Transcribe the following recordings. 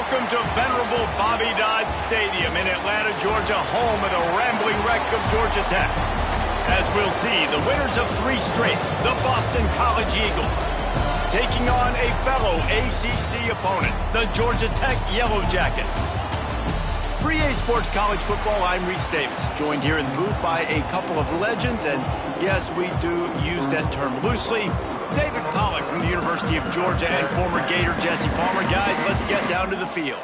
Welcome to venerable Bobby Dodd Stadium in Atlanta, Georgia, home of the rambling wreck of Georgia Tech. As we'll see, the winners of 3 straight, the Boston College Eagles, taking on a fellow ACC opponent, the Georgia Tech Yellow Jackets. For EA Sports College Football, I'm Reese Davis, joined here in the booth by a couple of legends, and yes, we do use that term loosely. David Pollack from the University of Georgia and former Gator Jesse Palmer. Guys, let's get down to the field.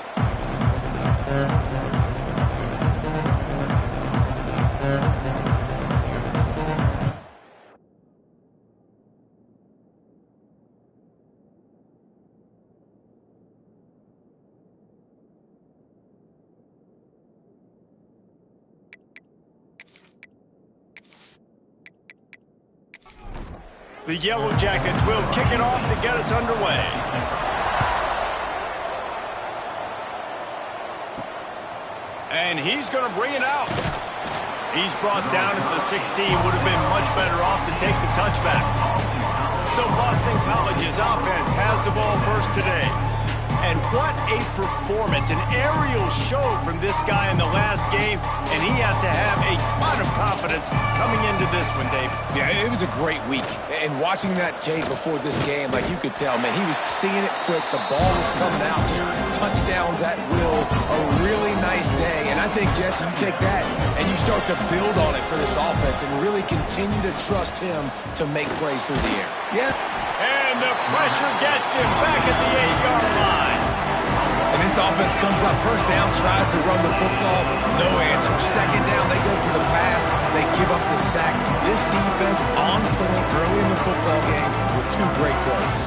The Yellow Jackets will kick it off to get us underway. And he's going to bring it out. He's brought down at the 16. Would have been much better off to take the touchback. So Boston College's offense has the ball first today. And what a performance, an aerial show from this guy in the last game, and he has to have a ton of confidence coming into this one, David. Yeah, it was a great week, and watching that tape before this game, like you could tell, man, he was seeing it quick, the ball was coming out, just touchdowns at will, a really nice day, and I think, Jesse, you take that and you start to build on it for this offense and really continue to trust him to make plays through the air. Yeah. And the pressure gets him back at the 8-yard line. And this offense comes up first down, tries to run the football, no answer. Second down, they go for the pass, they give up the sack. This defense on point early in the football game with 2 great plays.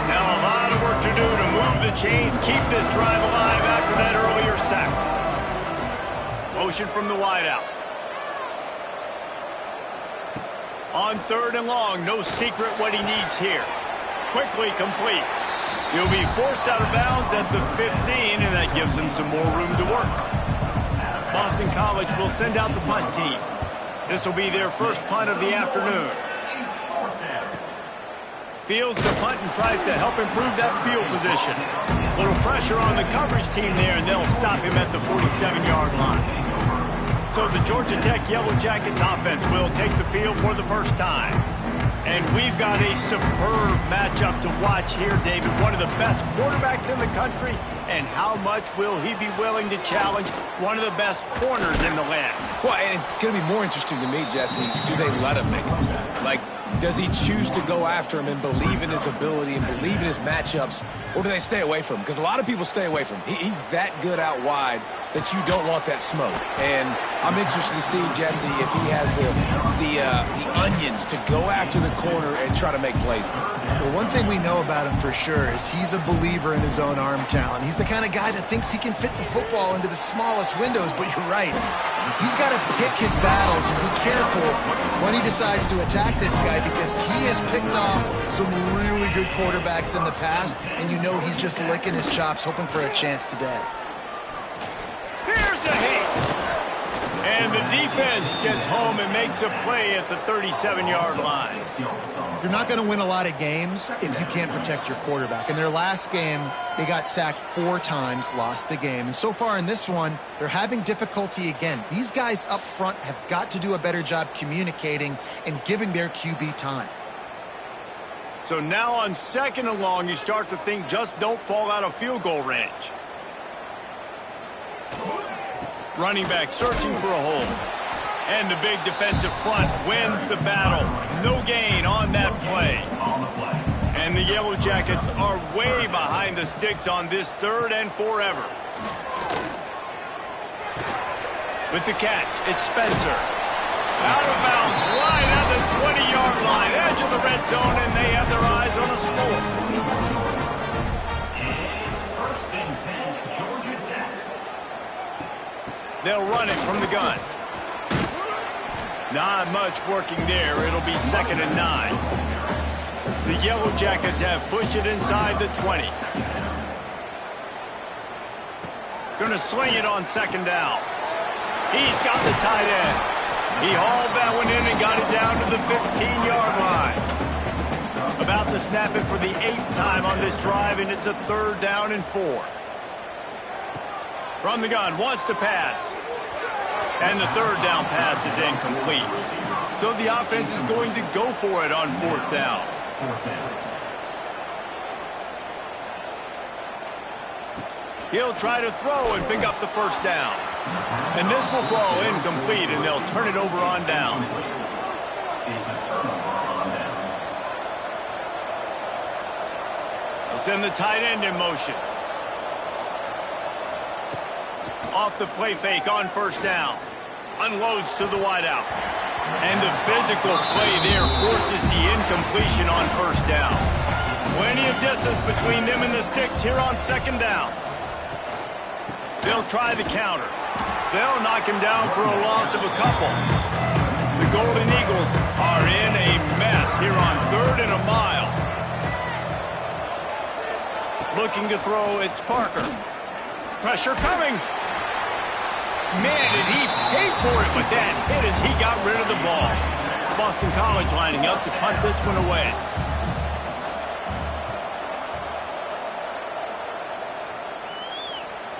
Now a lot of work to do to move the chains, keep this drive alive after that earlier sack. Motion from the wideout. On 3rd and long, no secret what he needs here. Quickly complete. He'll be forced out of bounds at the 15, and that gives him some more room to work. Boston College will send out the punt team. This will be their first punt of the afternoon. Fields the punt and tries to help improve that field position. Little pressure on the coverage team there, and they'll stop him at the 47-yard line. So the Georgia Tech Yellow Jackets offense will take the field for the first time. And we've got a superb matchup to watch here, David. One of the best quarterbacks in the country. And how much will he be willing to challenge one of the best corners in the land? Well, and it's going to be more interesting to me, Jesse, do they let him make a play? Like, does he choose to go after him and believe in his ability and believe in his matchups, or do they stay away from him? Because a lot of people stay away from him. He's that good out wide that you don't want that smoke. And I'm interested to see, Jesse, if he has the onions to go after the corner and try to make plays. Well, one thing we know about him for sure is he's a believer in his own arm talent. He's the kind of guy that thinks he can fit the football into the smallest windows, but you're right. He's got to pick his battles and be careful when he decides to attack this guy, because he has picked off some really good quarterbacks in the past, and you know he's just licking his chops, hoping for a chance today. Here's a hit. And the defense gets home and makes a play at the 37-yard line. You're not going to win a lot of games if you can't protect your quarterback. In their last game, they got sacked 4 times, lost the game. And so far in this one, they're having difficulty again. These guys up front have got to do a better job communicating and giving their QB time. So now on 2nd and long, you start to think just don't fall out of field goal range. Running back searching for a hole. And the big defensive front wins the battle. No gain on that play. And the Yellow Jackets are way behind the sticks on this 3rd and forever. With the catch, it's Spencer. Out of bounds, right at the 20-yard line, edge of the red zone, and they have their eyes on a score. They'll run it from the gun. Not much working there. It'll be 2nd and 9. The Yellow Jackets have pushed it inside the 20. Going to sling it on 2nd down. He's got the tight end. He hauled that one in and got it down to the 15-yard line. A About to snap it for the 8th time on this drive, and it's a 3rd down and 4. From the gun, wants to pass. And the 3rd down pass is incomplete. So the offense is going to go for it on 4th down. He'll try to throw and pick up the 1st down. And this will fall incomplete, and they'll turn it over on downs. They'll send the tight end in motion. Off the play fake on 1st down. Unloads to the wideout. And the physical play there forces the incompletion on 1st down. Plenty of distance between them and the sticks here on 2nd down. They'll try the counter. They'll knock him down for a loss of a couple. The Golden Eagles are in a mess here on 3rd and a mile. Looking to throw, it's Parker. Pressure coming. Man, did he pay for it, but that hit as he got rid of the ball. Boston College lining up to punt this one away.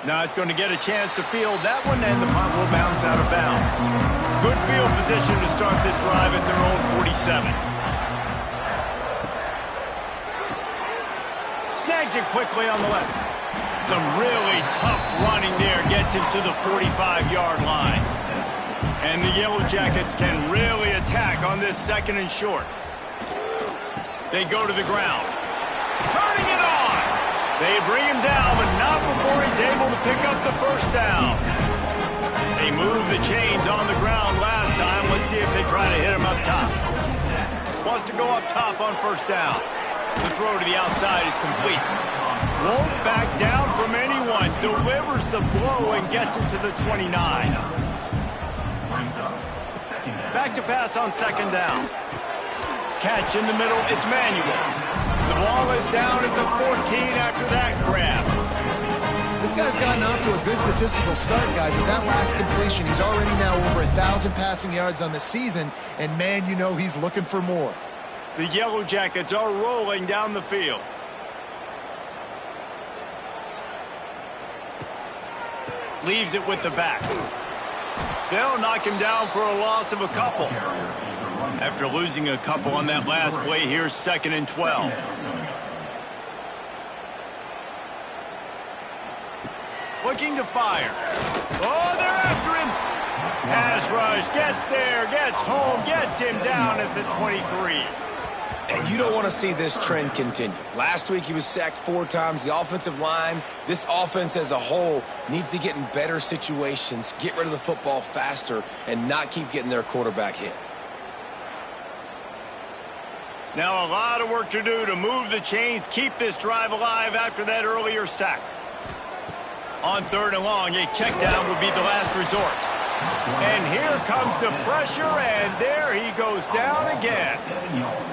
Not going to get a chance to field that one, and the punt will bounce out of bounds. Good field position to start this drive at their own 47. Snags it quickly on the left. Some really tough running there gets him to the 45-yard line. And the Yellow Jackets can really attack on this 2nd and short. They go to the ground. Turning it on! They bring him down, but not before he's able to pick up the 1st down. They moved the chains on the ground last time. Let's see if they try to hit him up top. Wants to go up top on 1st down. The throw to the outside is complete. Won't back down from anyone. Delivers the blow and gets it to the 29. Back to pass on 2nd down. Catch in the middle. It's Manuel. The ball is down at the 14 after that grab. This guy's gotten off to a good statistical start, guys. With that last completion, he's already now over 1,000 passing yards on the season, and man, you know he's looking for more. The Yellow Jackets are rolling down the field. Leaves it with the back. They'll knock him down for a loss of a couple. After losing a couple on that last play, here's 2nd and 12. Looking to fire. Oh, they're after him. Pass rush, gets there, gets home, gets him down at the 23. And you don't want to see this trend continue. Last week he was sacked 4 times. The offensive line, this offense as a whole, needs to get in better situations, get rid of the football faster, and not keep getting their quarterback hit. Now a lot of work to do to move the chains, keep this drive alive after that earlier sack. On 3rd and long, a check down would be the last resort. And here comes the pressure, and there he goes down again.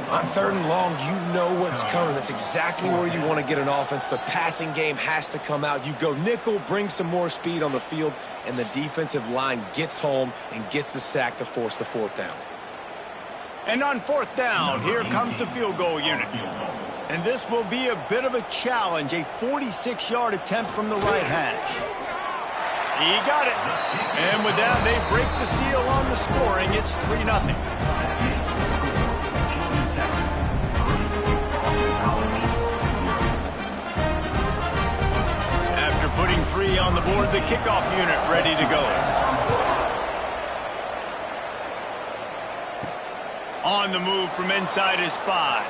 On 3rd and long, you know what's coming. That's exactly where you want to get an offense. The passing game has to come out. You go nickel, bring some more speed on the field, and the defensive line gets home and gets the sack to force the 4th down. And on 4th down, here comes the field goal unit. And this will be a bit of a challenge, a 46-yard attempt from the right hash. He got it. And with that, they break the seal on the scoring. It's 3-0. After putting 3 on the board, the kickoff unit ready to go. On the move from inside his 5.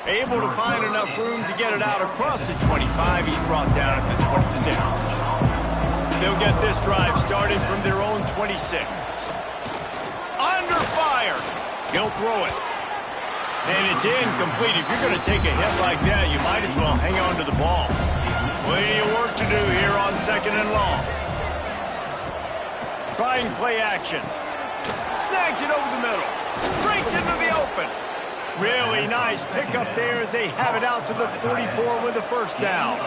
Able to find enough room to get it out across the 25. He's brought down at the 26. They'll get this drive started from their own 26. Under fire. He'll throw it. And it's incomplete. If you're going to take a hit like that, you might as well hang on to the ball. Plenty of work to do here on 2nd and long. Trying play action. Snags it over the middle. Breaks into the open. Really nice pickup there as they have it out to the 44 with a 1st down.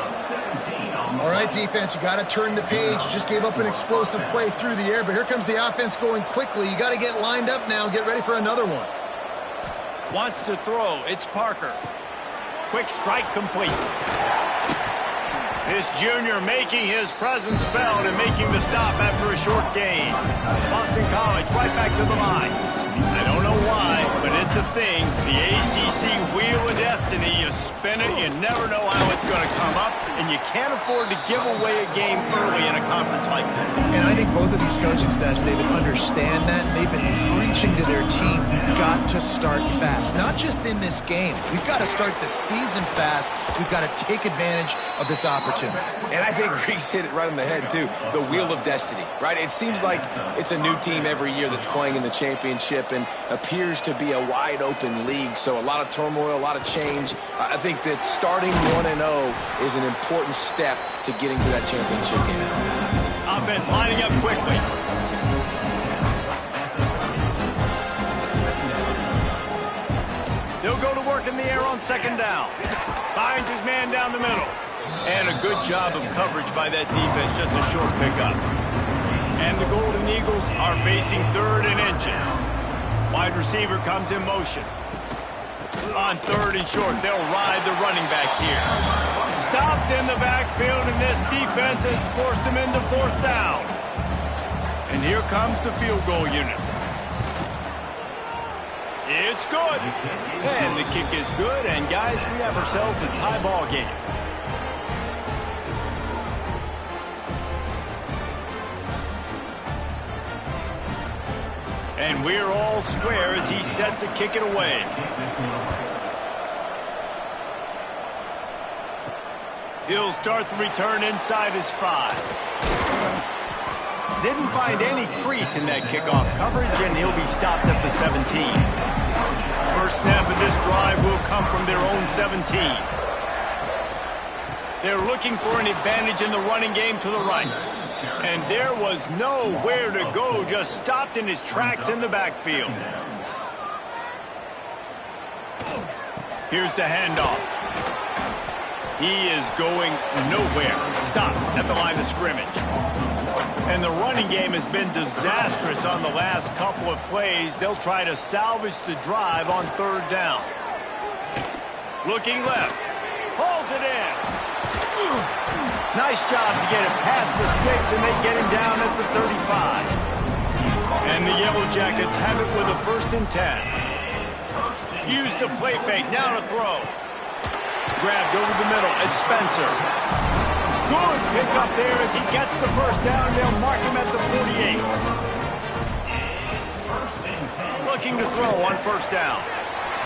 All right, defense, you got to turn the page. You just gave up an explosive play through the air, but here comes the offense going quickly. You got to get lined up now and get ready for another one. Wants to throw. It's Parker. Quick strike complete. This junior making his presence felt and making the stop after a short gain. Boston College right back to the line. I don't know why, but it's a thing. The ACC Wheel of Destiny, you spin it, you never know how it's going to come up, and you can't afford to give away a game early in a conference like this. And I think both of these coaching staffs, David, understand that, and they've been preaching to their team, we've got to start fast. Not just in this game. We've got to start the season fast. We've got to take advantage of this opportunity. And I think Reese hit it right on the head, too. The Wheel of Destiny, right? It seems like it's a new team every year that's playing in the championship and appears to be a wide-open league, so a lot of turmoil, a lot of change. I think that starting 1-0 is an important step to getting to that championship game. Offense lining up quickly. They'll go to work in the air on second down. Finds his man down the middle. And a good job of coverage by that defense, just a short pickup. And the Golden Eagles are facing 3rd and inches. Wide receiver comes in motion. On 3rd and short, they'll ride the running back here. Stopped in the backfield, and this defense has forced him into 4th down. And here comes the field goal unit. It's good. And the kick is good, and guys, we have ourselves a tie ball game. And we're all square as he's set to kick it away. He'll start the return inside his 5. Didn't find any crease in that kickoff coverage, and he'll be stopped at the 17. First snap of this drive will come from their own 17. They're looking for an advantage in the running game to the right. And there was nowhere to go, just stopped in his tracks in the backfield. Here's the handoff. He is going nowhere. Stopped at the line of scrimmage. And the running game has been disastrous on the last couple of plays. They'll try to salvage the drive on 3rd down. Looking left. Pulls it in. Nice job to get it past the sticks, and they get him down at the 35. And the Yellow Jackets have it with a 1st and 10. Use the play fake, now to throw. Grabbed over the middle, it's Spencer. Good pick up there as he gets the 1st down. They'll mark him at the 48. Looking to throw on 1st down.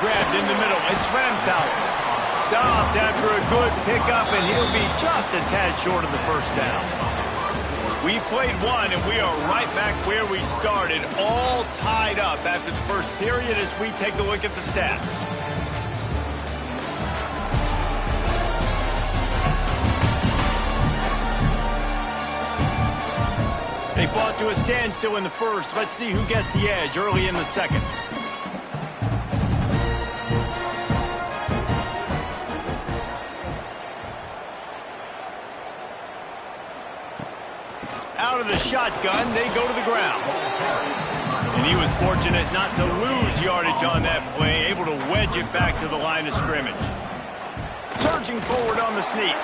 Grabbed in the middle, it's Ramsauer. Stopped after a good pickup, and he'll be just a tad short of the 1st down. We've played one, and we are right back where we started, all tied up after the 1st period as we take a look at the stats. They fought to a standstill in the 1st. Let's see who gets the edge early in the 2nd. Out of the shotgun, they go to the ground. And he was fortunate not to lose yardage on that play, able to wedge it back to the line of scrimmage. Surging forward on the sneak.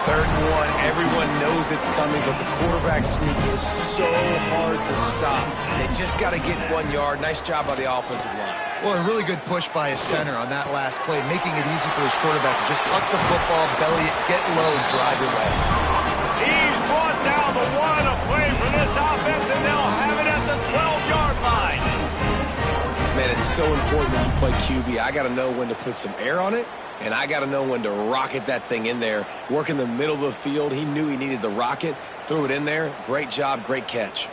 3rd and 1, everyone knows it's coming, but the quarterback sneak is so hard to stop. They just got to get 1 yard. Nice job by the offensive line. Well, a really good push by his center on that last play, making it easy for his quarterback to just tuck the football, belly it, get low, and drive your legs. He's brought down the 1, a play for this offense, and they'll have it at the 12-yard line. Man, it's so important when you play QB. I got to know when to put some air on it, and I got to know when to rocket that thing in there. Work in the middle of the field. He knew he needed the rocket, threw it in there. Great job, great catch.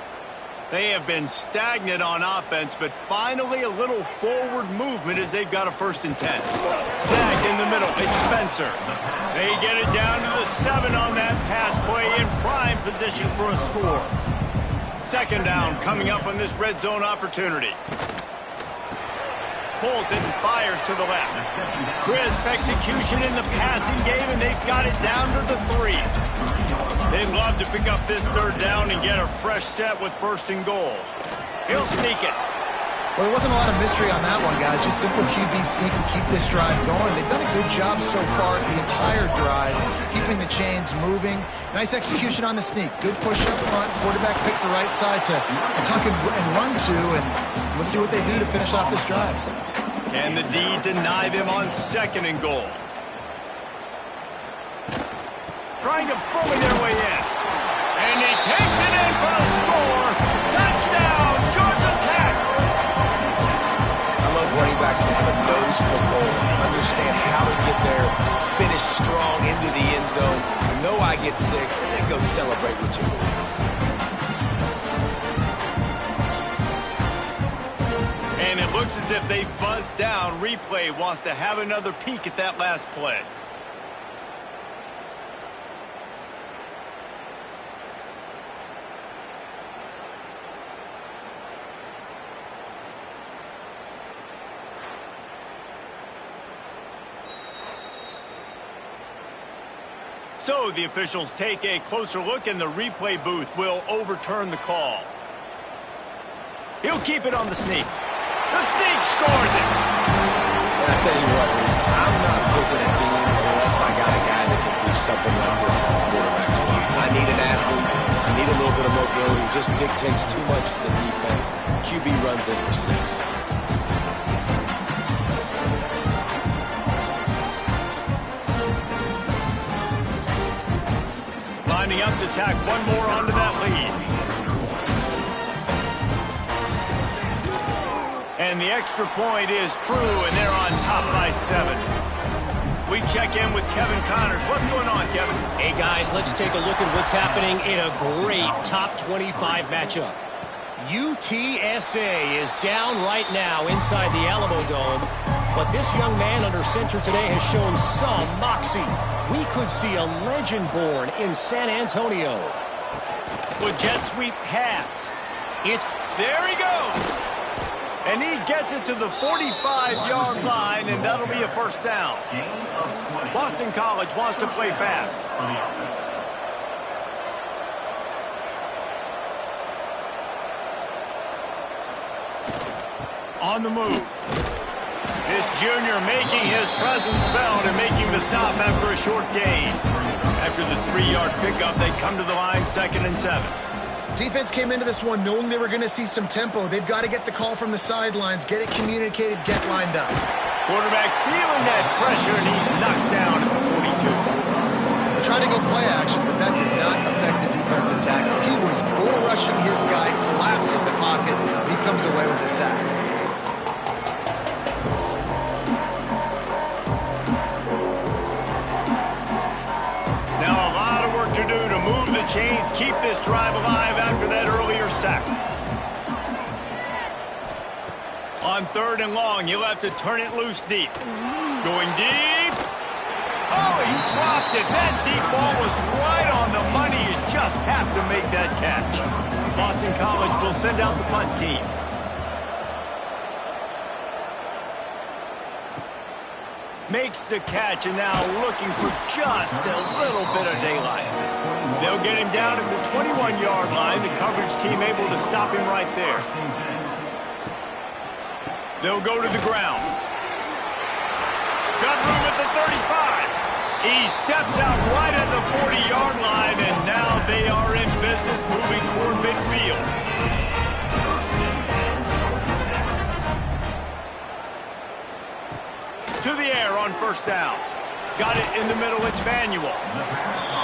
They have been stagnant on offense, but finally a little forward movement as they've got a 1st and 10. Snagged in the middle, it's Spencer. They get it down to the 7 on that pass play, in prime position for a score. 2nd down coming up on this red zone opportunity. Pulls it and fires to the left. Crisp execution in the passing game, and they've got it down to the 3. They'd love to pick up this 3rd down and get a fresh set with 1st and goal. He'll sneak it. Well, there wasn't a lot of mystery on that one, guys. Just simple QB sneak to keep this drive going. They've done a good job so far the entire drive, keeping the chains moving. Nice execution on the sneak. Good push up front. Quarterback picked the right side to tuck and run to, and let's see what they do to finish off this drive. Can the D deny them on 2nd and goal? Trying to bully their way in. And he takes it in for a score. Touchdown, Georgia Tech! I love running backs that have a nose for the goal, understand how to get there, finish strong into the end zone, know I get 6, and then go celebrate with your boys. And it looks as if they buzzed down. Replay wants to have another peek at that last play. So the officials take a closer look, and the replay booth will overturn the call. He'll keep it on the sneak. The sneak scores it. And I tell you what, I'm not picking a team unless I got a guy that can do something like this in the quarterback spot. I need an athlete. I need a little bit of mobility. It just dictates too much to the defense. QB runs in for 6. Lining up to tack one more onto that lead. And the extra point is true, and they're on top by 7. We check in with Kevin Connors. What's going on, Kevin? Hey, guys, let's take a look at what's happening in a great top 25 matchup. UTSA is down right now inside the Alamo Dome, but this young man under center today has shown some moxie. We could see a legend born in San Antonio. With jet sweep pass. There he goes. And he gets it to the 45-yard line, and that'll be a first down. Boston College wants to play fast. On the move. This junior making his presence felt and making the stop after a short gain. After the 3-yard pickup, they come to the line 2nd and 7. Defense came into this one knowing they were going to see some tempo. They've got to get the call from the sidelines, get it communicated, get lined up. Quarterback feeling that pressure, and he's knocked down at the 42. They tried to go play action, but that did not affect the defensive tackle. He was bull rushing his guy, collapsing the pocket. He comes away with a sack. To do to move the chains, keep this drive alive after that earlier sack. On 3rd and long, you'll have to turn it loose deep. Going deep. Oh, he dropped it. That deep ball was right on the money. You just have to make that catch. Boston College will send out the punt team. Makes the catch, and now looking for just a little bit of daylight. They'll get him down at the 21-yard line. The coverage team able to stop him right there. They'll go to the ground. Got room at the 35. He steps out right at the 40-yard line, and now they are in business moving toward midfield. To the air on 1st down. Got it in the middle, it's Manuel.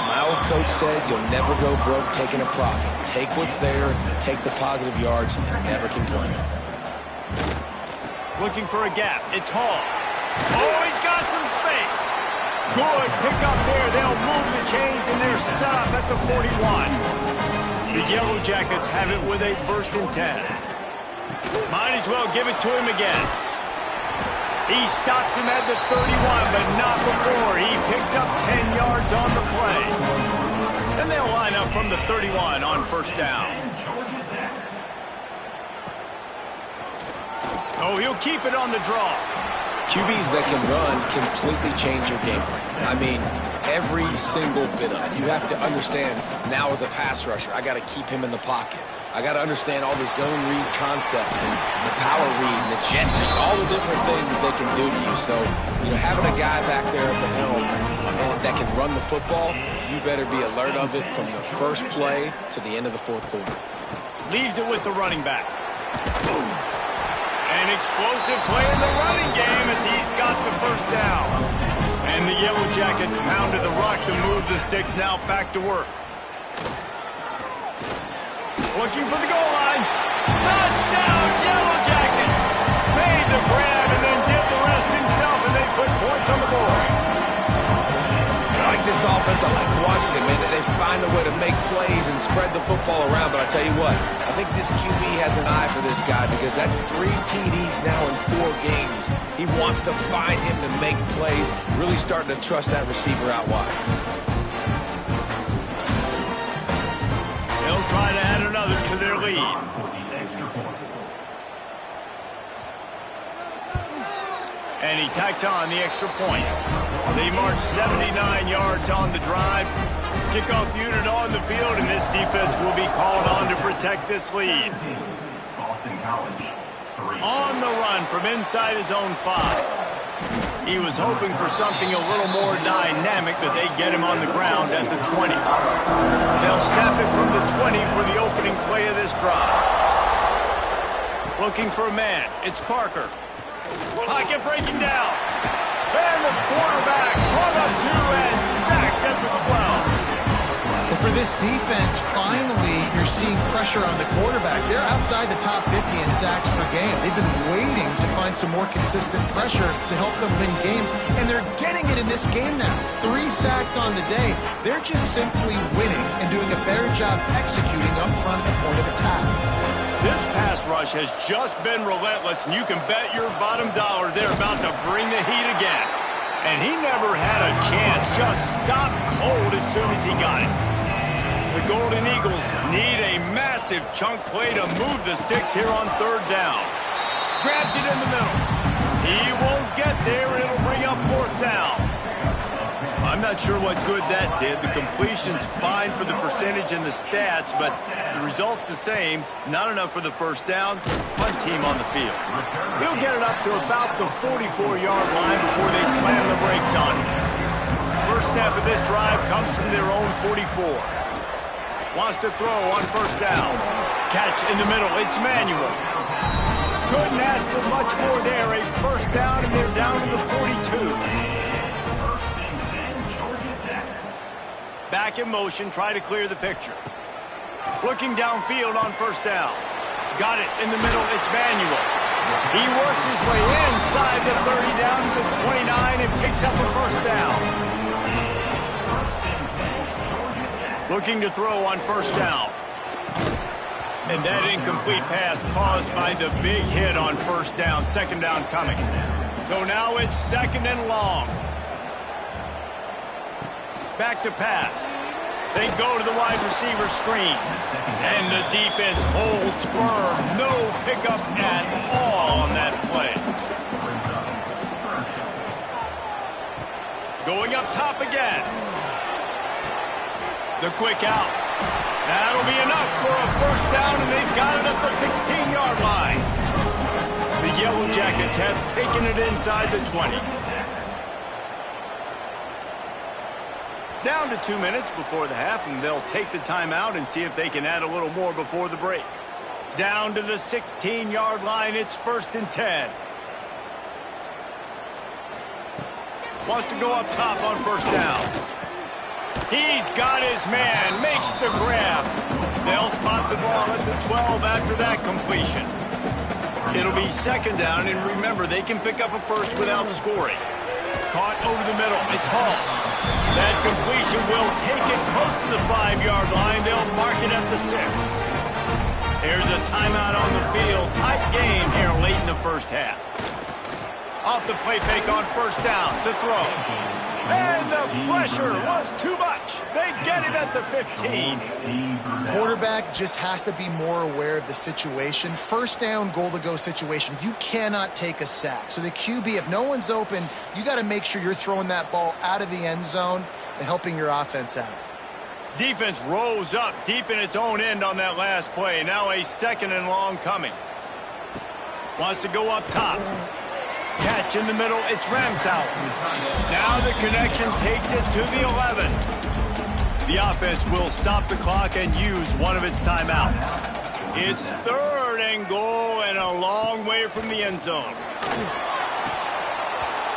My old coach said you'll never go broke taking a profit. Take what's there, take the positive yards, and never complain. Looking for a gap, it's Hall. Oh, he's got some space. Good pick up there. They'll move the chains, and they're set up at the 41. The Yellow Jackets have it with a 1st and 10. Might as well give it to him again. He stops him at the 31, but not before. He picks up 10 yards on the play. Then they'll line up from the 31 on 1st down. Oh, he'll keep it on the draw. QBs that can run completely change your game plan. I mean, every single bit of it. You have to understand, now as a pass rusher, I got to keep him in the pocket. I got to understand all the zone read concepts and the power read and the jet read, all the different things they can do to you. So, having a guy back there at the helm that can run the football, you better be alert of it from the first play to the end of the fourth quarter. Leaves it with the running back. An explosive play in the running game as he's got the first down. And the Yellow Jackets pounded the rock to move the sticks now back to work. Looking for the goal line. Touchdown, Yellow Jackets! Made the grab and then did the rest himself, and they put points on the board. I like this offense. I like watching it, man. They find a way to make plays and spread the football around. But I tell you what, I think this QB has an eye for this guy because that's 3 TDs now in 4 games. He wants to find him to make plays, really starting to trust that receiver out wide. They'll try to add another to their lead. And he tacks on the extra point. They march 79 yards on the drive. Kickoff unit on the field, and this defense will be called on to protect this lead. On the run from inside his own 5. He was hoping for something a little more dynamic, but they get him on the ground at the 20. They'll snap it from the 20 for the opening play of this drive. Looking for a man. It's Parker. Pocket breaking down. And the quarterback brought up 2 and sacked at the 12. Well, for this defense, finally, you're seeing pressure on the quarterback. They're outside the top 50 in sacks per game. They've been waiting to find some more consistent pressure to help them win games, and they're getting it in this game now. 3 sacks on the day. They're just simply winning and doing a better job executing up front at the point of attack. This pass rush has just been relentless, and you can bet your bottom dollar they're about to bring the heat again. And he never had a chance, just stopped cold as soon as he got it. The Golden Eagles need a massive chunk play to move the sticks here on 3rd down. Grabs it in the middle. He won't get there, and it'll bring up 4th down. I'm not sure what good that did. The completion's fine for the percentage and the stats, but the result's the same. Not enough for the first down. One team on the field. He'll get it up to about the 44-yard line before they slam the brakes on him. First snap of this drive comes from their own 44. Wants to throw on 1st down. Catch in the middle. It's Manuel. Couldn't ask for much more there. A 1st down, and they're down to the 42. Back in motion, try to clear the picture. Looking downfield on 1st down. Got it in the middle, it's Manuel. He works his way inside the 30 down to the 29 and picks up a 1st down. Looking to throw on 1st down. And that incomplete pass caused by the big hit on 1st down. 2nd down coming. So now it's 2nd and long. Back to pass. They go to the wide receiver screen. And the defense holds firm. No pickup at all on that play. Going up top again. The quick out. That'll be enough for a 1st down, and they've got it at the 16-yard line. The Yellow Jackets have taken it inside the 20. Down to 2 minutes before the half, and they'll take the timeout and see if they can add a little more before the break. Down to the 16-yard line, it's 1st and 10. Wants to go up top on 1st down. He's got his man, makes the grab. They'll spot the ball at the 12 after that completion. It'll be 2nd down, and remember, they can pick up a 1st without scoring. Caught over the middle, it's Hall. That completion will take it close to the 5-yard line. They'll mark it at the 6. Here's a timeout on the field. Tight game here late in the 1st half. Off the play fake on 1st down to throw. And the pressure was too much. They get him at the 15. Quarterback just has to be more aware of the situation. 1st down, goal-to-go situation. You cannot take a sack. So the QB, if no one's open, you got to make sure you're throwing that ball out of the end zone and helping your offense out. Defense rose up deep in its own end on that last play. Now a 2nd and long coming. Wants to go up top. Catch in the middle. It's Ramsauer. Now the connection takes it to the 11. The offense will stop the clock and use one of its timeouts. It's 3rd and goal and a long way from the end zone.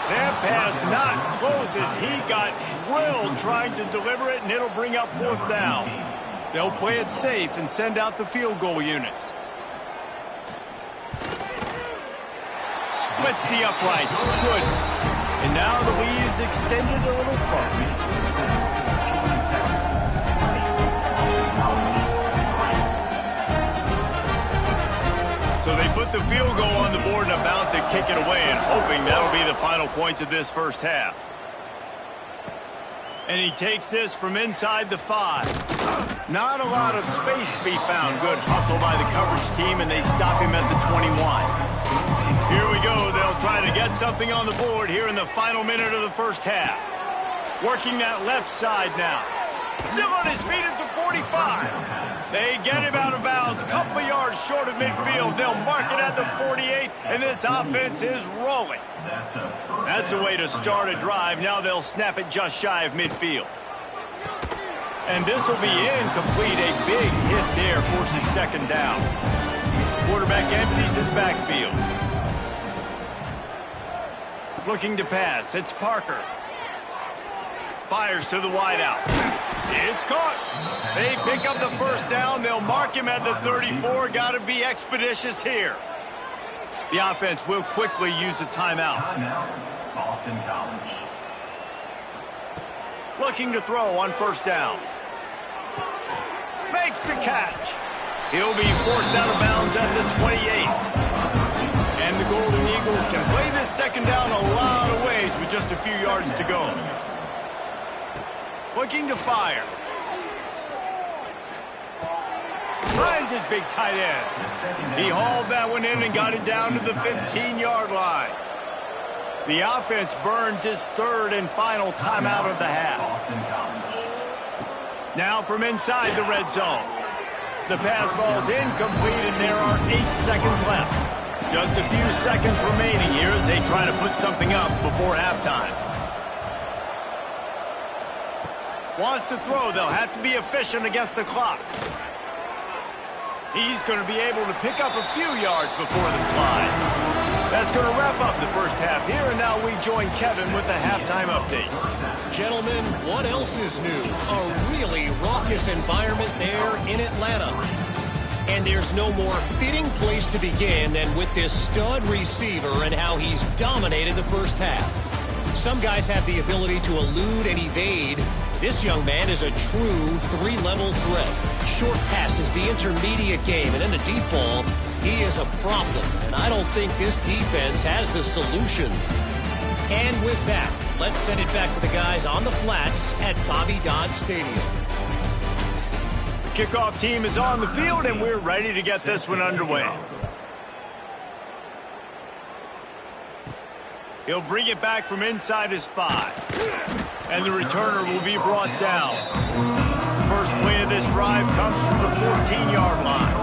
That pass not close as he got drilled trying to deliver it, and it'll bring up 4th down. They'll play it safe and send out the field goal unit. Splits the uprights. Good. And now the lead is extended a little further. So they put the field goal on the board and about to kick it away, and hoping that'll be the final points of this first half. And he takes this from inside the 5. Not a lot of space to be found. Good hustle by the coverage team, and they stop him at the 21. Here we go. They'll try to get something on the board here in the final minute of the first half. Working that left side now. Still on his feet at the 45. They get him out of bounds, couple of yards short of midfield. They'll mark it at the 48, and this offense is rolling. That's the way to start a drive. Now they'll snap it just shy of midfield. And this will be incomplete. A big hit there forces 2nd down. Quarterback empties his backfield. Looking to pass. It's Parker. Fires to the wideout. It's caught. They pick up the 1st down. They'll mark him at the 34. Got to be expeditious here. The offense will quickly use a timeout. Boston College. Looking to throw on 1st down. Makes the catch. He'll be forced out of bounds at the 28. And the Golden Eagles can play this 2nd down a lot of ways with just a few yards to go. Looking to fire. Finds his big tight end. He hauled that one in and got it down to the 15-yard line. The offense burns its 3rd and final timeout of the half. Now from inside the red zone. The pass falls incomplete, and there are 8 seconds left. Just a few seconds remaining here as they try to put something up before halftime. Wants to throw. They'll have to be efficient against the clock. He's going to be able to pick up a few yards before the slide. That's going to wrap up the first half here, and now we join Kevin with the halftime update. Gentlemen, what else is new? A really raucous environment there in Atlanta. And there's no more fitting place to begin than with this stud receiver and how he's dominated the first half. Some guys have the ability to elude and evade. This young man is a true 3-level threat. Short passes, the intermediate game, and then the deep ball. He is a problem, and I don't think this defense has the solution. And with that, let's send it back to the guys on the flats at Bobby Dodd Stadium. The kickoff team is on the field, and we're ready to get this one underway. He'll bring it back from inside his 5. And the returner will be brought down. First play of this drive comes from the 14-yard line.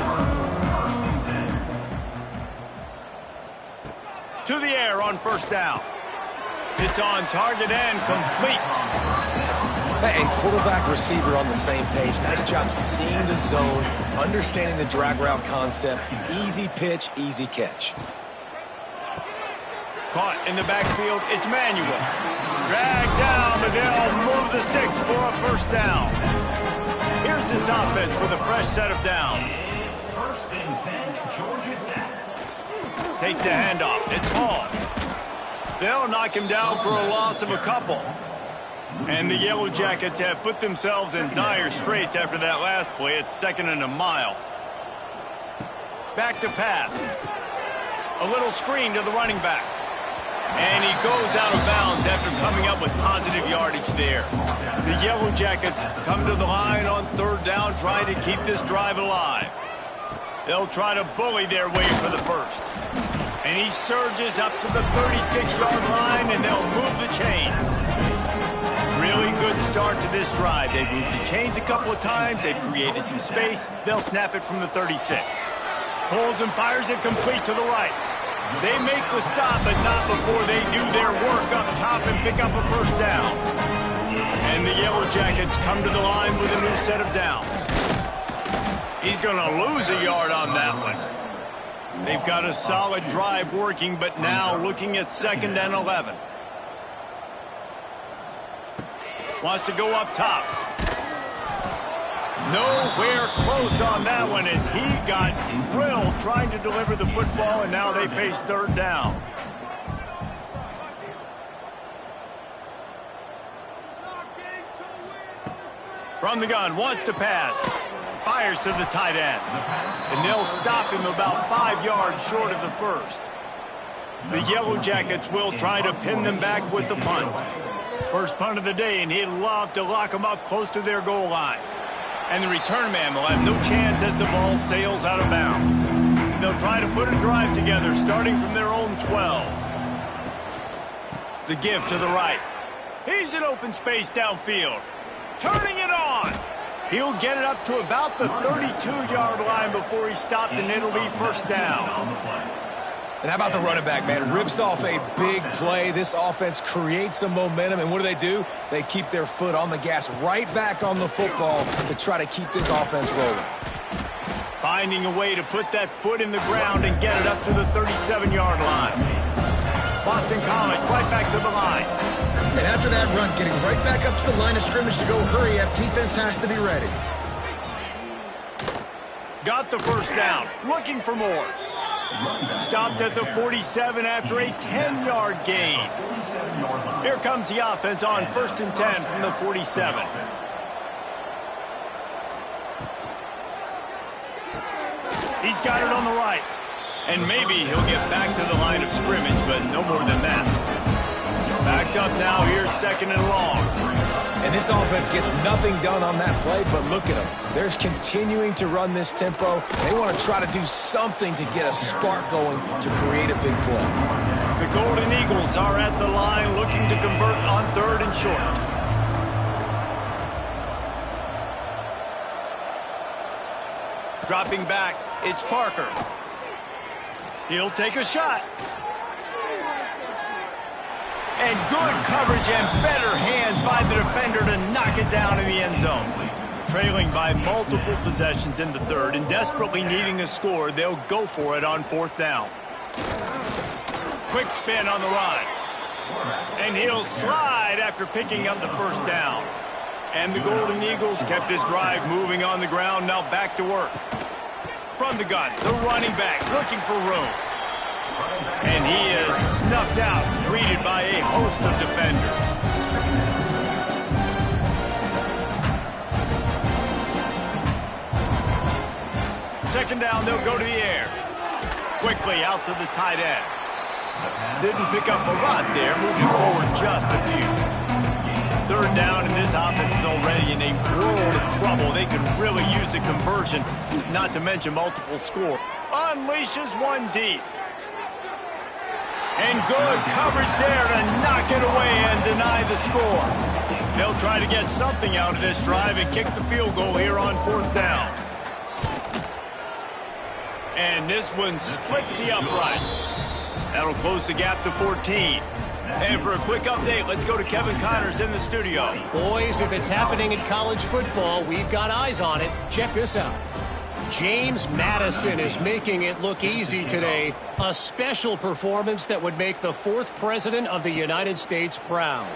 To the air on 1st down. It's on target and complete. And quarterback receiver on the same page. Nice job seeing the zone, understanding the drag route concept. Easy pitch, easy catch. Caught in the backfield, it's Manuel. Dragged down, but they'll move the sticks for a 1st down. Here's this offense with a fresh set of downs. First and 10, Georgia Tech. Takes a handoff, it's Hall. They'll knock him down for a loss of a couple. And the Yellow Jackets have put themselves in dire straits after that last play. It's 2nd and a mile. Back to pass. A little screen to the running back. And he goes out of bounds after coming up with positive yardage there. The Yellow Jackets come to the line on 3rd down, trying to keep this drive alive. They'll try to bully their way for the 1st. And he surges up to the 36-yard line, and they'll move the chains. really good start to this drive. They've moved the chains a couple of times. They've created some space. They'll snap it from the 36. Pulls and fires it complete to the right. They make the stop, but not before they do their work up top and pick up a first down. And the Yellow Jackets come to the line with a new set of downs. He's going to lose a yard on that one. They've got a solid drive working, but now looking at 2nd and 11. Wants to go up top. Nowhere close on that one as he got drilled trying to deliver the football, and now they face 3rd down. From the gun, wants to pass. Fires to the tight end. And they'll stop him about 5 yards short of the first. The Yellow Jackets will try to pin them back with the punt. First punt of the day, and he'd love to lock them up close to their goal line. And the return man will have no chance as the ball sails out of bounds. They'll try to put a drive together, starting from their own 12. The give to the right. He's in open space downfield. Turning it on. He'll get it up to about the 32-yard line before he's stopped, and it'll be first down. And how about the running back, man? Rips off a big play. This offense creates some momentum, and what do? They keep their foot on the gas right back on the football to try to keep this offense rolling. Finding a way to put that foot in the ground and get it up to the 37-yard line. Boston College right back to the line. And after that run, getting right back up to the line of scrimmage to go hurry up, defense has to be ready. Got the first down, looking for more. Stopped at the 47 after a 10-yard gain. Here comes the offense on 1st and 10 from the 47. He's got it on the right. And maybe he'll get back to the line of scrimmage, but no more than that. Backed up now, here's 2nd and long. And this offense gets nothing done on that play, but look at them. They're continuing to run this tempo. They want to try to do something to get a spark going to create a big play. The Golden Eagles are at the line looking to convert on 3rd and short. Dropping back, it's Parker. He'll take a shot. And good coverage and better hands by the defender to knock it down in the end zone. Trailing by multiple possessions in the 3rd and desperately needing a score, they'll go for it on 4th down. Quick spin on the run. And he'll slide after picking up the first down. And the Golden Eagles kept this drive moving on the ground, now back to work. From the gun, the running back looking for room. And he is snuffed out, greeted by a host of defenders. Second down, they'll go to the air. Quickly out to the tight end. Didn't pick up a lot there, moving forward just a few. 3rd down, and this offense is already in a world of trouble. They could really use a conversion, not to mention multiple score. Unleashes one deep. And good coverage there to knock it away and deny the score. They'll try to get something out of this drive and kick the field goal here on 4th down. And this one splits the uprights. That'll close the gap to 14. And for a quick update, let's go to Kevin Connors in the studio. Boys, if it's happening in college football, we've got eyes on it. Check this out. James Madison is making it look easy today. A special performance that would make the 4th president of the United States proud.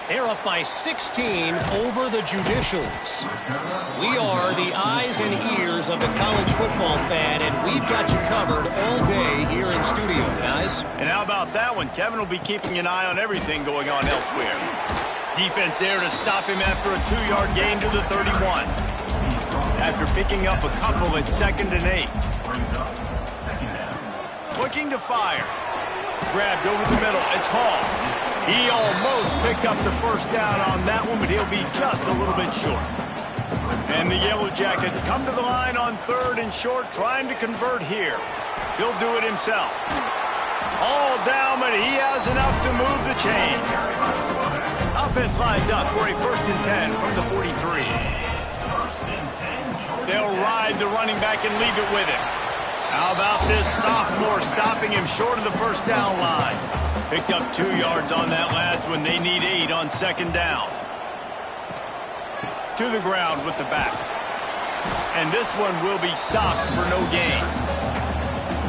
They're up by 16 over the Judicials. We are the eyes and ears of the college football fan, and we've got you covered all day here in studio, guys. And how about that one? Kevin will be keeping an eye on everything going on elsewhere. Defense there to stop him after a 2-yard gain to the 31. After picking up a couple at 2nd and 8. Looking to fire. Grabbed over the middle. It's Hall. He almost picked up the first down on that one, but he'll be just a little bit short. And the Yellow Jackets come to the line on 3rd and short, trying to convert here. He'll do it himself. All down, but he has enough to move the chains. A offense lines up for a 1st and 10 from the 43. They'll ride the running back and leave it with him. How about this sophomore stopping him short of the 1st down line? Picked up 2 yards on that last one. They need 8 on 2nd down. To the ground with the back. And this one will be stopped for no gain.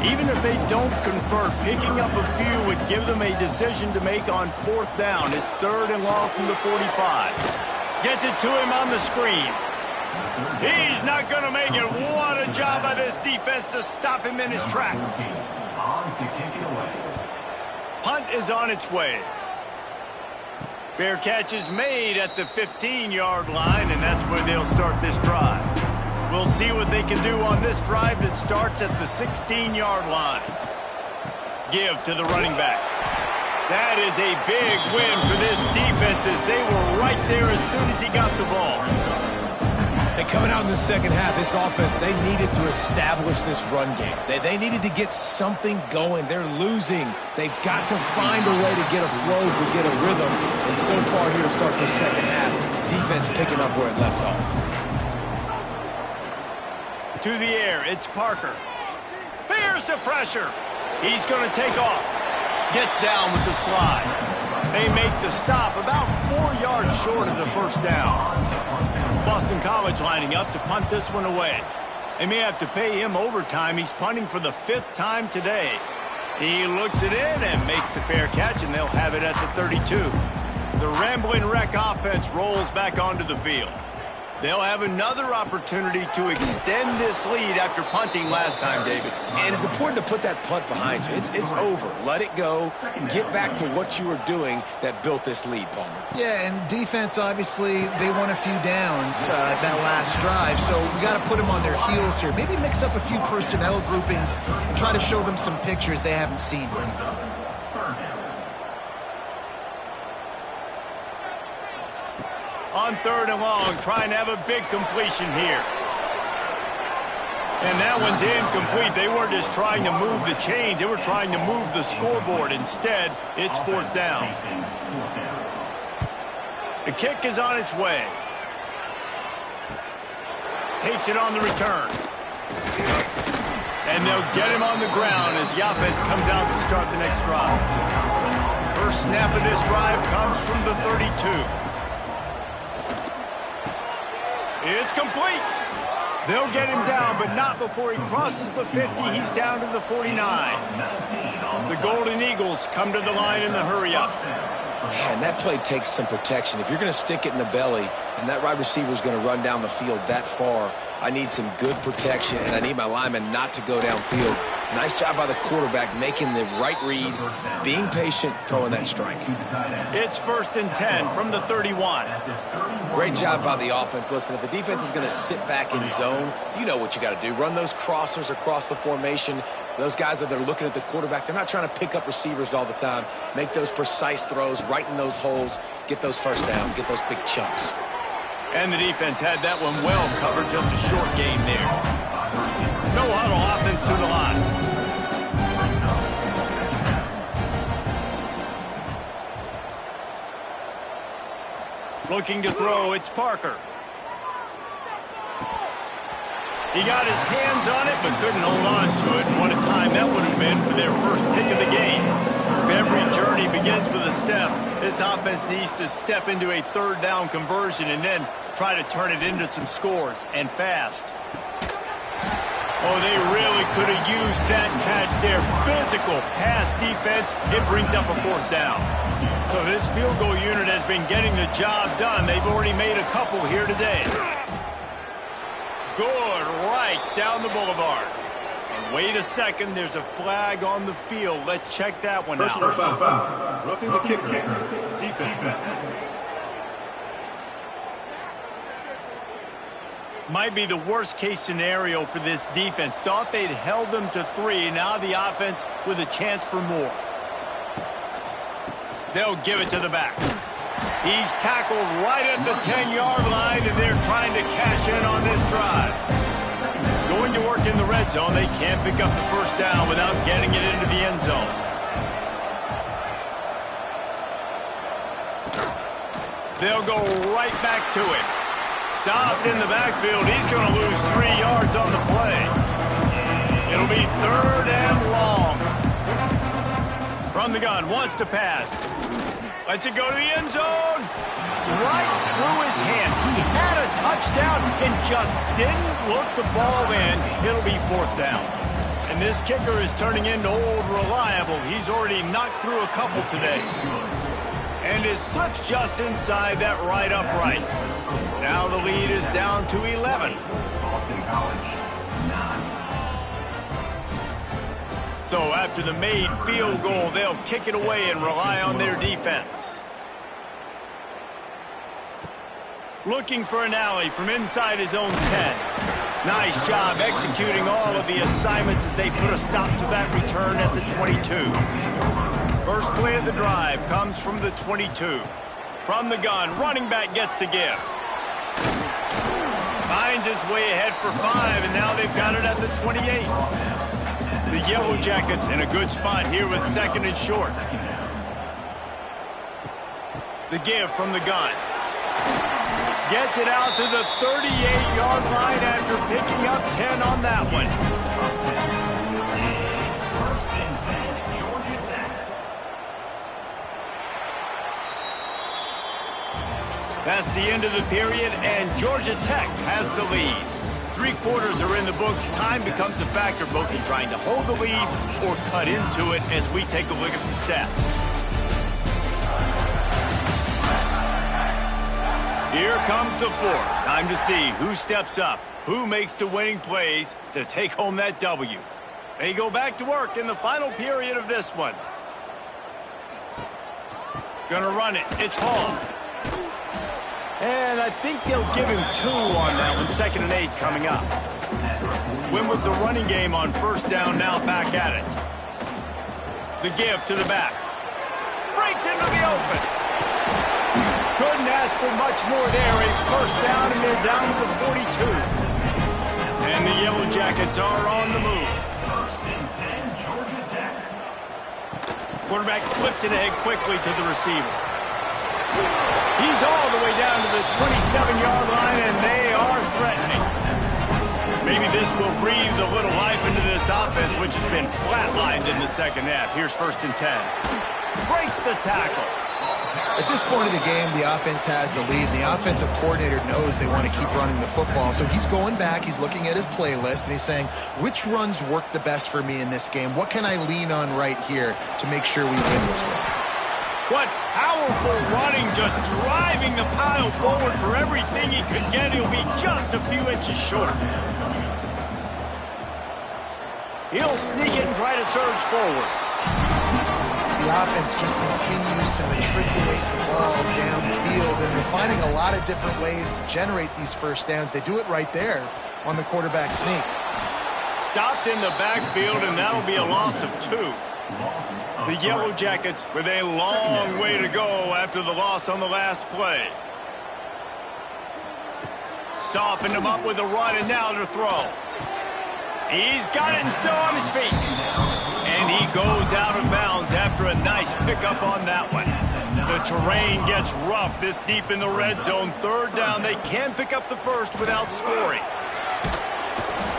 Even if they don't convert, picking up a few would give them a decision to make on 4th down. It's 3rd and long from the 45. Gets it to him on the screen. He's not going to make it. What a job by this defense to stop him in his tracks. Punt is on its way. Fair catch is made at the 15-yard line, and that's where they'll start this drive. We'll see what they can do on this drive that starts at the 16-yard line. Give to the running back. That is a big win for this defense as they were right there as soon as he got the ball. And coming out in the second half, this offense, they needed to establish this run game. They needed to get something going. They're losing. They've got to find a way to get a flow, to get a rhythm. And so far here to start the second half, defense picking up where it left off. To the air, it's Parker. Bears the pressure. He's going to take off. Gets down with the slide. They make the stop about 4 yards short of the 1st down. Boston College lining up to punt this one away. They may have to pay him overtime. He's punting for the 5th time today. He looks it in and makes the fair catch, and they'll have it at the 32. The Rambling Wreck offense rolls back onto the field. They'll have another opportunity to extend this lead after punting last time, David. And it's important to put that punt behind you. It's over. Let it go. Get back to what you were doing that built this lead, Palmer. Yeah, and defense, obviously, they won a few downs that last drive, so we got to put them on their heels here. Maybe mix up a few personnel groupings and try to show them some pictures they haven't seen. On 3rd and long, trying to have a big completion here. And that one's incomplete. They weren't just trying to move the chains. They were trying to move the scoreboard. Instead, it's 4th down. The kick is on its way. Takes it on the return. And they'll get him on the ground as the offense comes out to start the next drive. First snap of this drive comes from the 32. It's complete. They'll get him down, but not before he crosses the 50. He's down to the 49. The Golden Eagles come to the line in the hurry-up. Man, that play takes some protection. If you're going to stick it in the belly and that wide receiver is going to run down the field that far, I need some good protection, and I need my lineman not to go downfield. Nice job by the quarterback making the right read, being patient, throwing that strike. It's 1st and 10 from the 31. Great job by the offense. Listen, if the defense is going to sit back in zone, you know what you got to do. Run those crossers across the formation. Those guys that are looking at the quarterback, they're not trying to pick up receivers all the time. Make those precise throws, right in those holes, get those 1st downs, get those big chunks. And the defense had that one well covered, just a short game there. No huddle offense to the line. Looking to throw, it's Parker. He got his hands on it, but couldn't hold on to it. And what a time that would have been for their first pick of the game. If every journey begins with a step, this offense needs to step into a 3rd down conversion and then try to turn it into some scores, and fast. Oh, they really could have used that catch there. Physical pass defense. It brings up a 4th down. So this field goal unit has been getting the job done. They've already made a couple here today. Good, right down the boulevard. And wait a second, there's a flag on the field. Let's check that one out. Personal foul. Roughing the kicker. Defense. Might be the worst case scenario for this defense. Thought they'd held them to 3. Now the offense with a chance for more. They'll give it to the back. He's tackled right at the 10-yard line, and they're trying to cash in on this drive. Going to work in the red zone. They can't pick up the 1st down without getting it into the end zone. They'll go right back to it. Stopped in the backfield. He's going to lose 3 yards on the play. It'll be 3rd and long. From the gun, wants to pass. Lets it go to the end zone. Right through his hands. He had a touchdown and just didn't look the ball in. It'll be 4th down. And this kicker is turning into old reliable. He's already knocked through a couple today. And his slip's just inside that right upright. Now the lead is down to 11. Boston College, 9. So after the made field goal, they'll kick it away and rely on their defense. Looking for an alley from inside his own 10. Nice job executing all of the assignments as they put a stop to that return at the 22. First play of the drive comes from the 22. From the gun, running back gets to give. Finds his way ahead for 5, and now they've got it at the 28. The Yellow Jackets in a good spot here with 2nd and short. The give from the gun. Gets it out to the 38-yard line after picking up 10 on that one. That's the end of the period, and Georgia Tech has the lead. 3 quarters are in the books. Time becomes a factor both in trying to hold the lead or cut into it as we take a look at the stats. Here comes the 4th. Time to see who steps up, who makes the winning plays to take home that W. They go back to work in the final period of this one. Gonna run it. It's Hall. And I think they'll give him 2 on that one. 2nd and 8 coming up. Win with the running game on 1st down, now back at it. The give to the back. Breaks into the open. Couldn't ask for much more there. A 1st down, and they're down to the 42. And the Yellow Jackets are on the move. 1st and 10, Georgia Tech. Quarterback flips it ahead quickly to the receiver. He's all the way down to the 27-yard line, and they are threatening. Maybe this will breathe a little life into this offense, which has been flatlined in the 2nd half. Here's 1st and 10. Breaks the tackle. At this point of the game, the offense has the lead, and the offensive coordinator knows they want to keep running the football. So he's going back, he's looking at his playlist, and he's saying, which runs work the best for me in this game? What can I lean on right here to make sure we win this one? What powerful running, just driving the pile forward for everything he could get. He'll be just a few inches short. He'll sneak it and try to surge forward. The offense just continues to matriculate the ball downfield, and they're finding a lot of different ways to generate these 1st downs. They do it right there on the quarterback sneak. Stopped in the backfield, and that'll be a loss of 2. The Yellow Jackets with a long way to go after the loss on the last play. Softened him up with a run, and now to throw. He's got it and still on his feet. And he goes out of bounds after a nice pickup on that one. The terrain gets rough this deep in the red zone. 3rd down, they can pick up the 1st without scoring.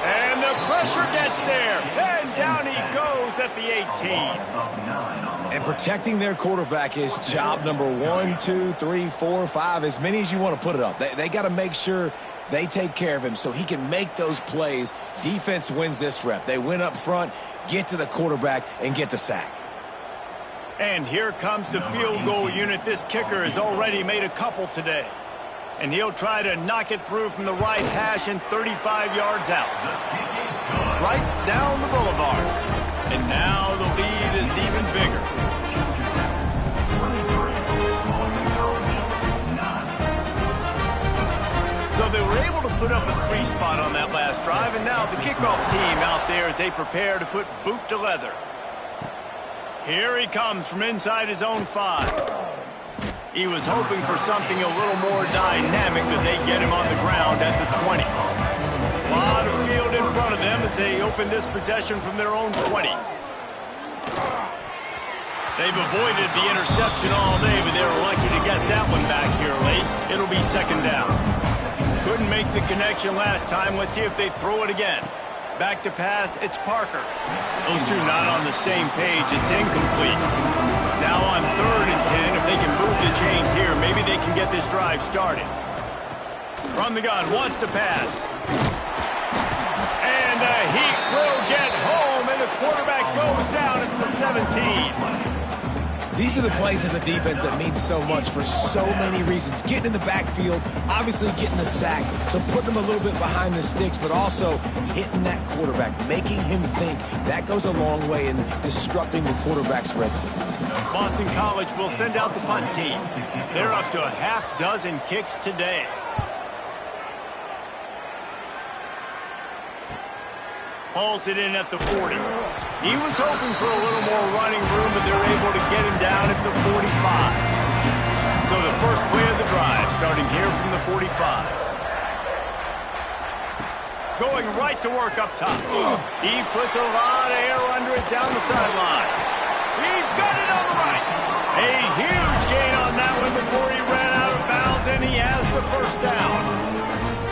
And the pressure gets there. And down he goes at the 18. And protecting their quarterback is job number 1, 2, 3, 4, 5, as many as you want to put it up. They got to make sure they take care of him so he can make those plays. Defense wins this rep. They win up front, get to the quarterback, and get the sack. And here comes the field goal unit. This kicker has already made a couple today. And he'll try to knock it through from the right hash and 35 yards out. Right down the boulevard. And now the lead is even bigger. So they were able to put up a 3 spot on that last drive, and now the kickoff team out there as they prepare to put boot to leather. Here he comes from inside his own 5. He was hoping for something a little more dynamic that they'd get him on the ground at the 20. A lot of field in front of them as they open this possession from their own 20. They've avoided the interception all day, but they were lucky to get that one back here late. It'll be second down. Couldn't make the connection last time. Let's see if they throw it again. Back to pass, it's Parker. Those two not on the same page. It's incomplete. Now on 3rd and 10, if they can move the chains here, maybe they can get this drive started. From the gun, wants to pass. And the Heat will get home, and the quarterback goes down at the 17. These are the plays as a defense that mean so much for so many reasons. Getting in the backfield, obviously getting the sack, so put them a little bit behind the sticks, but also hitting that quarterback, making him think. That goes a long way in disrupting the quarterback's rhythm. Boston College will send out the punt team. They're up to a half dozen kicks today. Hauls it in at the 40. He was hoping for a little more running room, but they're able to get him down at the 45. So the first play of the drive, starting here from the 45. Going right to work up top. He puts a lot of air under it down the sideline. He's got it on the right. A huge gain on that one before he ran out of bounds, and he has the first down.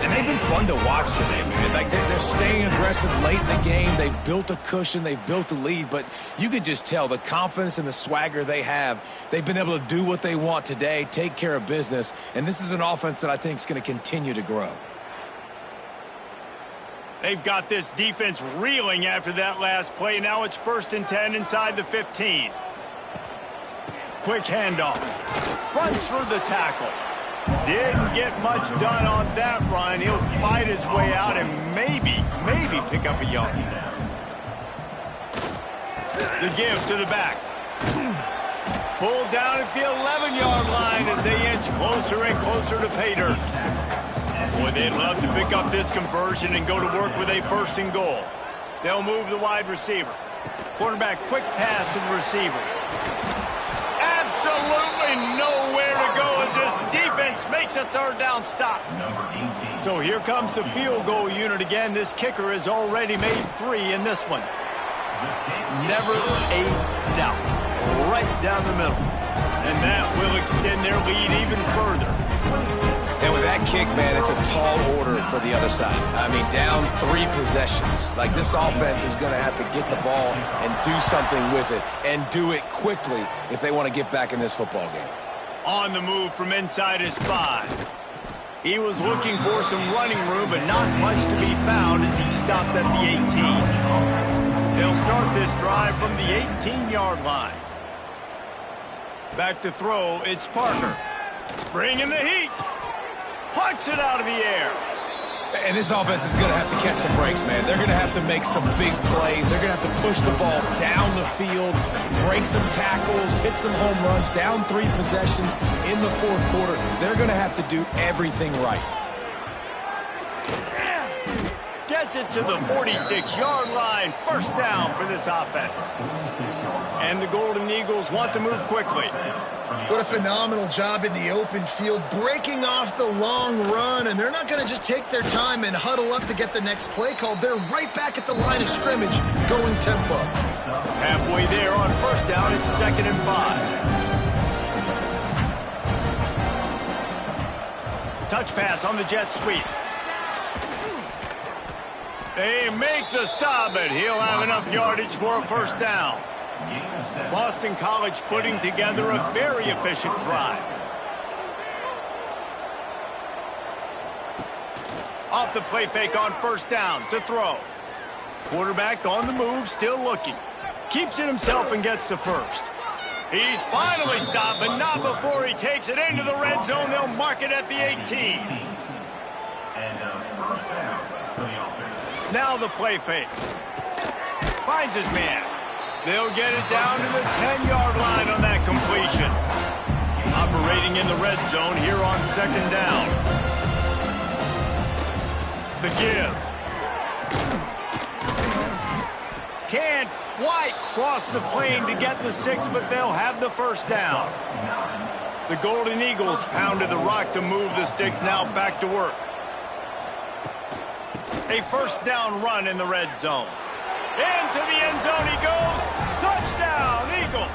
And they've been fun to watch today, man. Like, they're staying aggressive late in the game. They've built a cushion. They've built a lead. But you can just tell the confidence and the swagger they have. They've been able to do what they want today, take care of business. And this is an offense that I think is going to continue to grow. They've got this defense reeling after that last play. Now it's 1st and 10 inside the 15. Quick handoff. Runs for the tackle. Didn't get much done on that run. He'll fight his way out and maybe pick up a yard. The give to the back. Pulled down at the 11-yard line as they inch closer and closer to pay dirt. Boy, they'd love to pick up this conversion and go to work with a 1st and goal. They'll move the wide receiver. Quarterback, quick pass to the receiver. Absolutely nowhere to go as this defense makes a 3rd down stop. So here comes the field goal unit again. This kicker has already made 3 in this one. Never a doubt. Right down the middle. And that will extend their lead even further. And with that kick, man, it's a tall order for the other side. I mean, down 3 possessions. Like, this offense is going to have to get the ball and do something with it, and do it quickly if they want to get back in this football game. On the move from inside his 5. He was looking for some running room, but not much to be found as he stopped at the 18. They'll start this drive from the 18-yard line. Back to throw, it's Parker. Bringing the heat. Pucks it out of the air. And this offense is going to have to catch some breaks, man. They're going to have to make some big plays. They're going to have to push the ball down the field, break some tackles, hit some home runs, down 3 possessions in the 4th quarter. They're going to have to do everything right. Gets it to the 46-yard line. 1st down for this offense. And the Golden Eagles want to move quickly. What a phenomenal job in the open field, breaking off the long run, and they're not going to just take their time and huddle up to get the next play called. They're right back at the line of scrimmage, going tempo. Halfway there on 1st down, it's 2nd and 5. Touch pass on the jet sweep. They make the stop, but he'll have enough yardage for a 1st down. Boston College putting together a very efficient drive. Off the play fake on 1st down to throw. Quarterback on the move, still looking. Keeps it himself and gets to 1st. He's finally stopped, but not before he takes it into the red zone. They'll mark it at the 18. And 1st down for the offense. Now the play fake. Finds his man. They'll get it down to the 10-yard line on that completion. Operating in the red zone here on 2nd down. The give. Can't quite cross the plane to get the 6, but they'll have the 1st down. The Golden Eagles pounded the rock to move the sticks, now back to work. A 1st down run in the red zone. Into the end zone he goes. Touchdown, Eagles.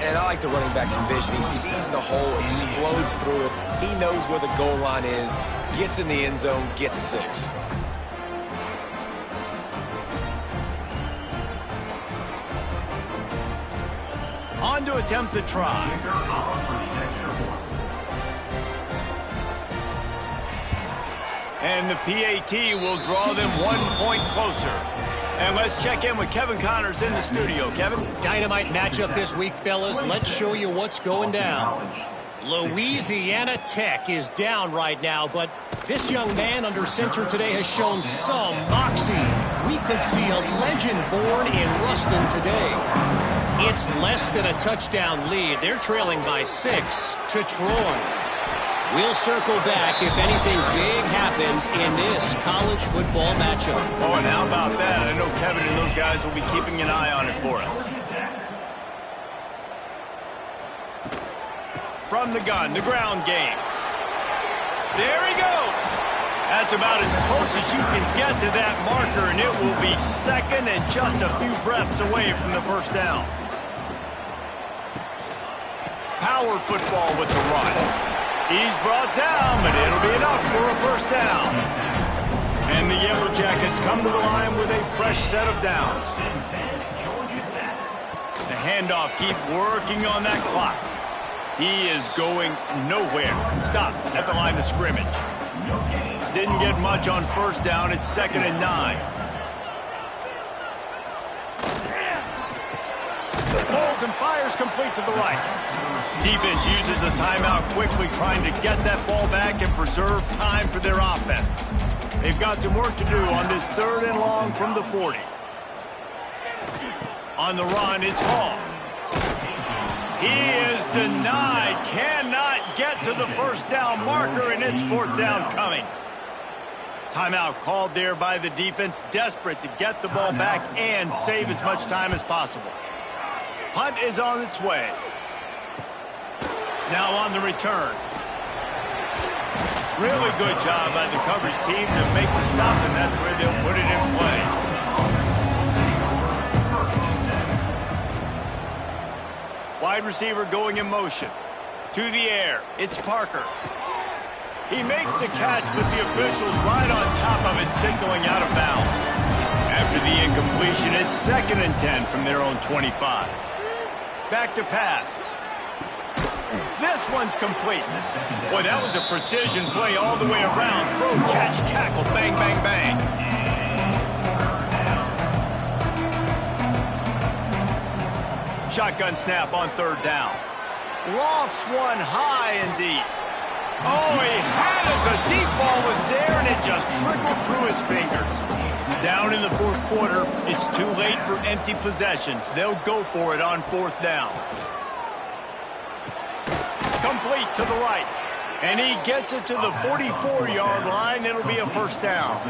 And I like the running back's vision. He sees the hole, explodes through it. He knows where the goal line is, gets in the end zone, gets 6. On to attempt the try. And the PAT will draw them 1 point closer. And let's check in with Kevin Connors in the studio. Kevin? Dynamite matchup this week, fellas. Let's show you what's going down. Louisiana Tech is down right now, but this young man under center today has shown some moxie. We could see a legend born in Ruston today. It's less than a touchdown lead. They're trailing by 6 to Troy. We'll circle back if anything big happens in this college football matchup. Oh, and how about that? I know Kevin and those guys will be keeping an eye on it for us. From the gun, the ground game. There he goes. That's about as close as you can get to that marker, and it will be second and just a few breaths away from the first down. Power football with the run. He's brought down, but it'll be enough for a first down. And the Yellow Jackets come to the line with a fresh set of downs. The handoff, keep working on that clock. He is going nowhere. Stop at the line of scrimmage. Didn't get much on first down. It's 2nd and 9. Holds and fires complete to the right. Defense uses a timeout quickly, trying to get that ball back and preserve time for their offense. They've got some work to do on this 3rd and long from the 40. On the run, it's Hall. He is denied, cannot get to the first down marker, and it's 4th down coming. Timeout called there by the defense, desperate to get the ball back and save as much time as possible. Punt is on its way. Now on the return. Really good job by the coverage team to make the stop, and that's where they'll put it in play. Wide receiver going in motion. To the air. It's Parker. He makes the catch, but the officials right on top of it, signaling out of bounds. After the incompletion, it's 2nd and 10 from their own 25. Back to pass. This one's complete. Boy, that was a precision play all the way around. Throw, catch, tackle, bang, bang, bang. Shotgun snap on 3rd down. Lofts one high and deep. Oh, he had it. The deep ball was there, and it just trickled through his fingers. Down in the 4th quarter, it's too late for empty possessions. They'll go for it on 4th down. Complete to the right. And he gets it to the 44-yard line. It'll be a first down.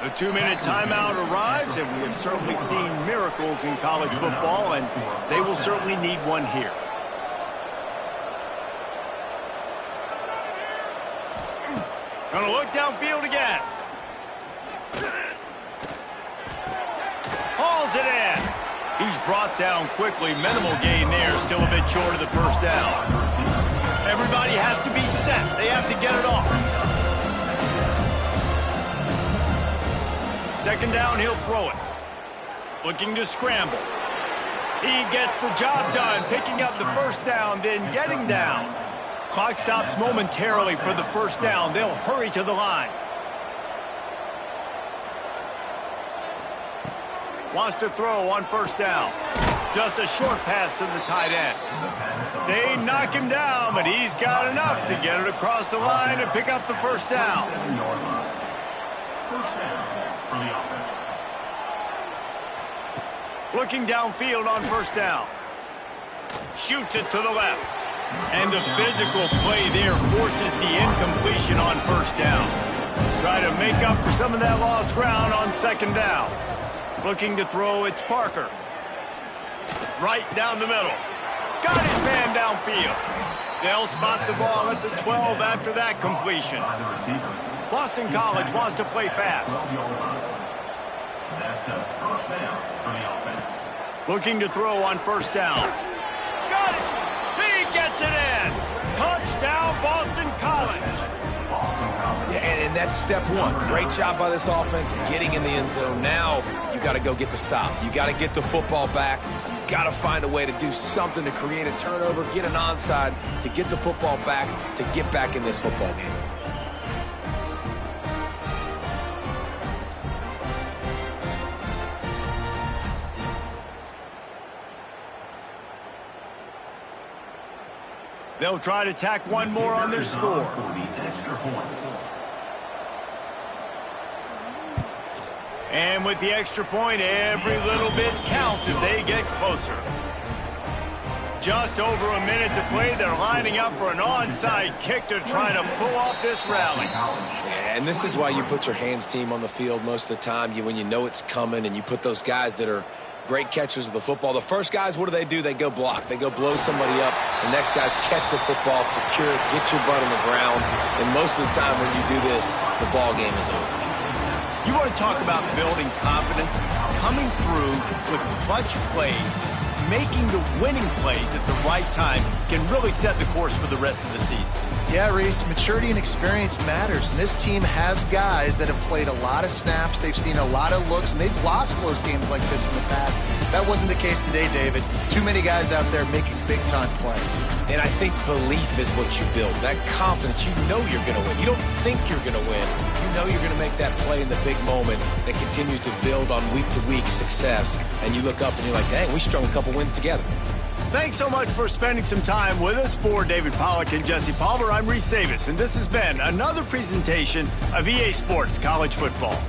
The 2-minute timeout arrives, and we have certainly seen miracles in college football, and they will certainly need one here. Gonna look downfield again. Hauls it in. He's brought down quickly. Minimal gain there. Still a bit short of the first down. Everybody has to be set. They have to get it off. 2nd down, he'll throw it. Looking to scramble. He gets the job done, picking up the first down, then getting down. Clock stops momentarily for the first down. They'll hurry to the line. Wants to throw on first down. Just a short pass to the tight end. They knock him down, but he's got enough to get it across the line and pick up the first down. Looking downfield on first down. Shoots it to the left. And the physical play there forces the incompletion on first down. Try to make up for some of that lost ground on 2nd down. Looking to throw, it's Parker. Right down the middle. Got his man downfield. They'll spot the ball at the 12 after that completion. Boston College wants to play fast. That's a first down for the offense. Looking to throw on first down. got it. He gets it in. Touchdown, Boston College. Yeah, and that's step one. Great job by this offense getting in the end zone. Now you got to go get the stop. You got to get the football back. You got to find a way to do something to create a turnover, get an onside, to get the football back, to get back in this football game. They'll try to tack one more on their score. And with the extra point, every little bit counts as they get closer. Just over a minute to play. They're lining up for an onside kick to try to pull off this rally. Yeah, and this is why you put your hands team on the field most of the time. When you know it's coming, and you put those guys that are great catchers of the football. The first guys, what do? They go block. They go blow somebody up. The next guys catch the football, secure it, get your butt on the ground. And most of the time when you do this, the ball game is over. You want to talk about building confidence? Coming through with clutch plays, making the winning plays at the right time can really set the course for the rest of the season. Yeah, Reese, maturity and experience matters, and this team has guys that have played a lot of snaps, they've seen a lot of looks, and they've lost close games like this in the past. That wasn't the case today, David. Too many guys out there making big-time plays. And I think belief is what you build, that confidence. You know you're going to win. You don't think you're going to win. You know you're going to make that play in the big moment that continues to build on week-to-week success. And you look up and you're like, dang, we strung a couple wins together. Thanks so much for spending some time with us. For David Pollack and Jesse Palmer, I'm Reese Davis, and this has been another presentation of EA Sports College Football.